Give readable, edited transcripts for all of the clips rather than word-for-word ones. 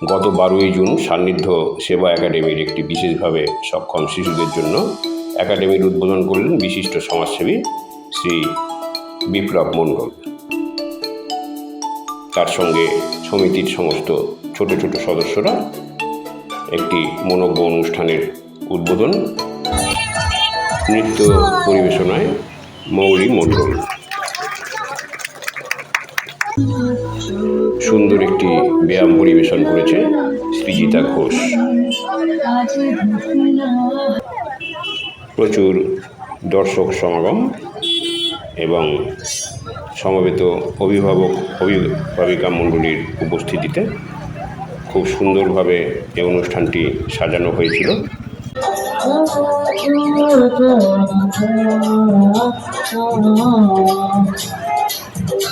গত 12ই জুন সান্নিধ্য সেবা একাডেমির একটি বিশেষভাবে সক্ষম শিশুদের জন্য একাডেমির উদ্বোধন করলেন বিশিষ্ট সমাজসেবী শ্রী বিপ্লব মণ্ডল। তার সঙ্গে সমিতির সমস্ত ছোট ছোট সদস্যরা একটি মনোজ্ঞ অনুষ্ঠানের উদ্বোধন, নৃত্য পরিবেশনায় মৌরি মণ্ডল। সুন্দর একটি ব্যায়াম পরিবেশন করেছে সৃজিতা ঘোষ। প্রচুর দর্শক সমাগম এবং সমবেত অভিভাবিকা মণ্ডলীর উপস্থিতিতে খুব সুন্দরভাবে এই অনুষ্ঠানটি সাজানো হয়েছিল।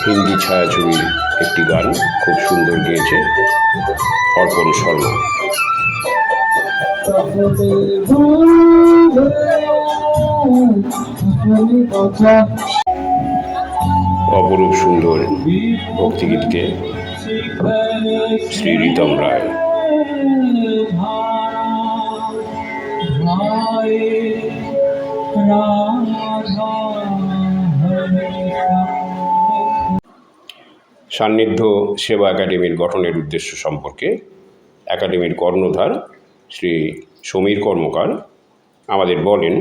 হিন্দি ছায়াছবির একটি গান খুব সুন্দর গেয়েছে অর্পণ শর্মা। অপরূপ সুন্দর ভক্তিগীতকে শ্রী রিতম রায়। সান্নিধ্য সেবা একাডেমির গঠনের উদ্দেশ্য সম্পর্কে একাডেমির কর্ণধার শ্রী সমীর কর্মকার আমাদের বলেন।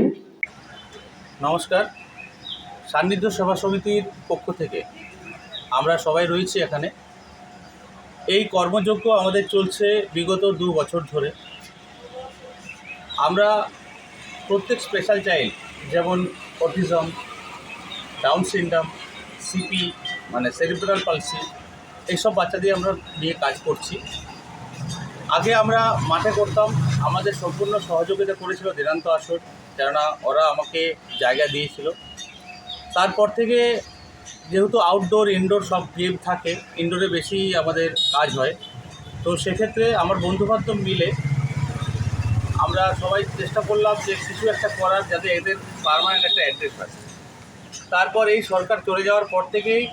নমস্কার। সান্নিধ্য সেবা সমিতির পক্ষ থেকে আমরা সবাই রয়েছি এখানে। এই কর্মযজ্ঞ আমাদের চলছে বিগত 2 বছর ধরে। আমরা প্রত্যেক স্পেশাল চাইল্ড, যেমন অটিজম, ডাউন সিনড্রোম, সিপি মানে সেরিব্রাল পালসি, এইসব বাচ্চাদের আমরা নিয়ে কাজ করছি। আগে আমরা মাঠে করতাম, আমাদের সম্পূর্ণ সহযোগিতা করেছিল দিনান্ত আসর, কেননা ওরা আমাকে জায়গা দিয়েছিল। তারপর থেকে যেহেতু আউটডোর ইনডোর সব গেম থাকে, ইনডোরে বেশি আমাদের কাজ হয়, তো সেক্ষেত্রে আমার বন্ধুবান্ধব মিলে আমরা সবাই চেষ্টা করলাম যে কিছু একটা করার, যাতে এদের পার্মানেন্ট একটা অ্যাড্রেস হয়। তারপর এই সরকার চলে যাওয়ার পর থেকেই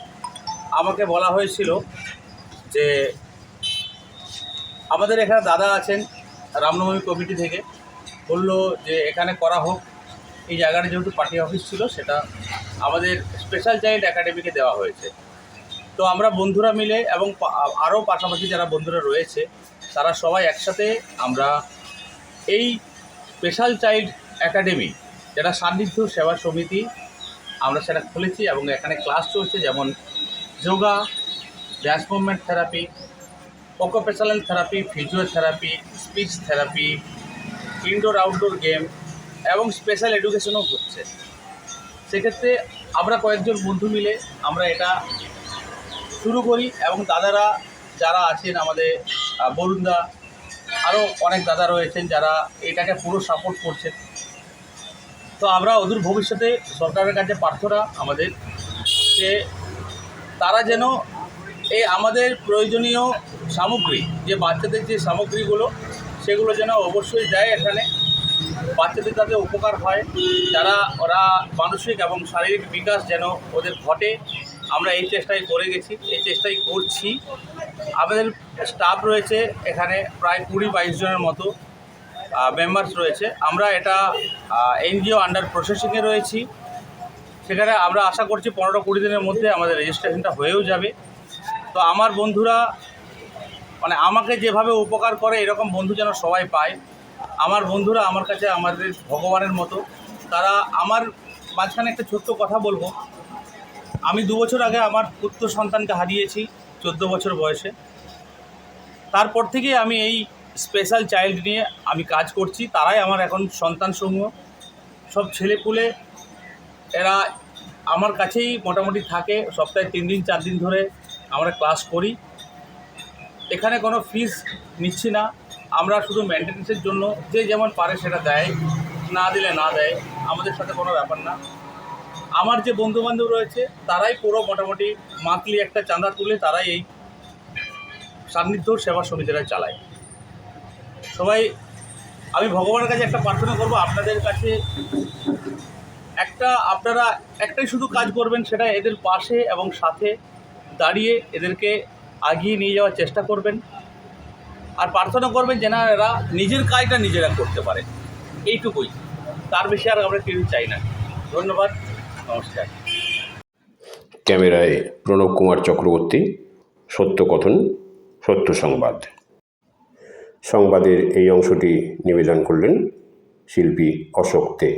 আমাকে বলা হয়েছিল যে আমাদের এখানে দাদা আছেন রামনবমী কমিটি থেকে, বললো যে এখানে করা হোক। এই জায়গাটা যেহেতু পার্টি অফিস ছিল, সেটা আমাদের স্পেশাল চাইল্ড একাডেমিকে দেওয়া হয়েছে। তো আমরা বন্ধুরা মিলে এবং আরও পাশাপাশি যারা বন্ধুরা রয়েছে, তারা সবাই একসাথে আমরা এই স্পেশাল চাইল্ড একাডেমি, যেটা সান্নিধ্য সেবা সমিতি, আমরা সেটা খুলেছি এবং এখানে ক্লাস চলছে, যেমন yoga, dance movement therapy, occupational therapy, physiotherapy, speech therapy, indoor outdoor game এবং স্পেশাল এডুকেশনও হচ্ছে। সেক্ষেত্রে আমরা কয়েকজন বন্ধু মিলে আমরা এটা শুরু করি এবং দাদারা যারা আছেন, আমাদের বরুণদা, আরও অনেক দাদা রয়েছেন যারা এটাকে পুরো সাপোর্ট করছেন। তো আমরা অদূর ভবিষ্যতে সরকারের কাছে প্রার্থনা আমাদের যে তারা যেন এই আমাদের প্রয়োজনীয় সামগ্রী, যে বাচ্চাদের যে সামগ্রীগুলো, সেগুলো যেন অবশ্যই দেয় এখানে, বাচ্চাদের যাতে উপকার হয়, যারা ওরা মানসিক এবং শারীরিক বিকাশ যেন ওদের ঘটে। আমরা এই চেষ্টাই করে গেছি, এই চেষ্টাই করছি। আমাদের স্টাফ রয়েছে এখানে প্রায় 20-22 জনের মতো মেম্বার্স রয়েছে। আমরা এটা এনজিও আন্ডার প্রসেসিংয়ে রয়েছি। সেখানে আমরা আশা করছি 15-20 দিনের মধ্যে আমাদের রেজিস্ট্রেশনটা হয়েও যাবে। তো আমার বন্ধুরা মানে আমাকে যেভাবে উপকার করে, এরকম বন্ধু যেন সবাই পায়। আমার বন্ধুরা আমার কাছে আমাদের ভগবানের মতো। তারা আমার মাঝখানে একটা ছোট্ট কথা বলবো। আমি 2 বছর আগে আমার পুত্র সন্তানকে হারিয়েছি 14 বছর বয়সে। তারপর থেকে আমি এই স্পেশাল চাইল্ড নিয়ে আমি কাজ করছি। তারাই আমার এখন সন্তানসমূহ, সব ছেলেপুলে, এরা আমার কাছেই মোটামুটি থাকে। সপ্তাহে 3 দিন 4 দিন ধরে আমরা ক্লাস করি। এখানে কোনো ফিস নিচ্ছি না, আমরা শুধু মেনটেন্যান্সের জন্য যে যেমন পারে সেটা দেয়, না দিলে না দেয়, আমাদের সাথে কোনো ব্যাপার না। আমার যে বন্ধুবান্ধব রয়েছে তারাই পুরো মোটামুটি মান্থলি একটা চাঁদা তুলে তারাই এই সান্নিধ্য সেবা সমিতিটা চালায়। সবাই আমি ভগবানের কাছে একটা প্রার্থনা করব, আপনাদের কাছে আপনারা একটাই শুধু কাজ করবেন, সেটা এদের পাশে এবং সাথে দাঁড়িয়ে এদেরকে এগিয়ে নিয়ে যাওয়ার চেষ্টা করবেন। আর প্রার্থনা করবেন যেন এরা নিজের কাজটা নিজেরা করতে পারে, এইটুকুই, তার বেশি আর আমরা কিছু চাই না। ধন্যবাদ, নমস্কার। ক্যামেরায় প্রণব কুমার চক্রবর্তী, সত্য কথন, সত্য সংবাদ। সংবাদের এই অংশটি নিবেদন করলেন শিল্পী অশোক দে।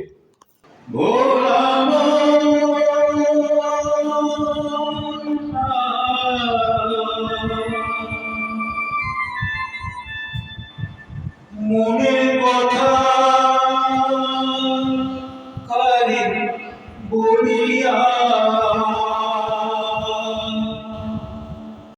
মনে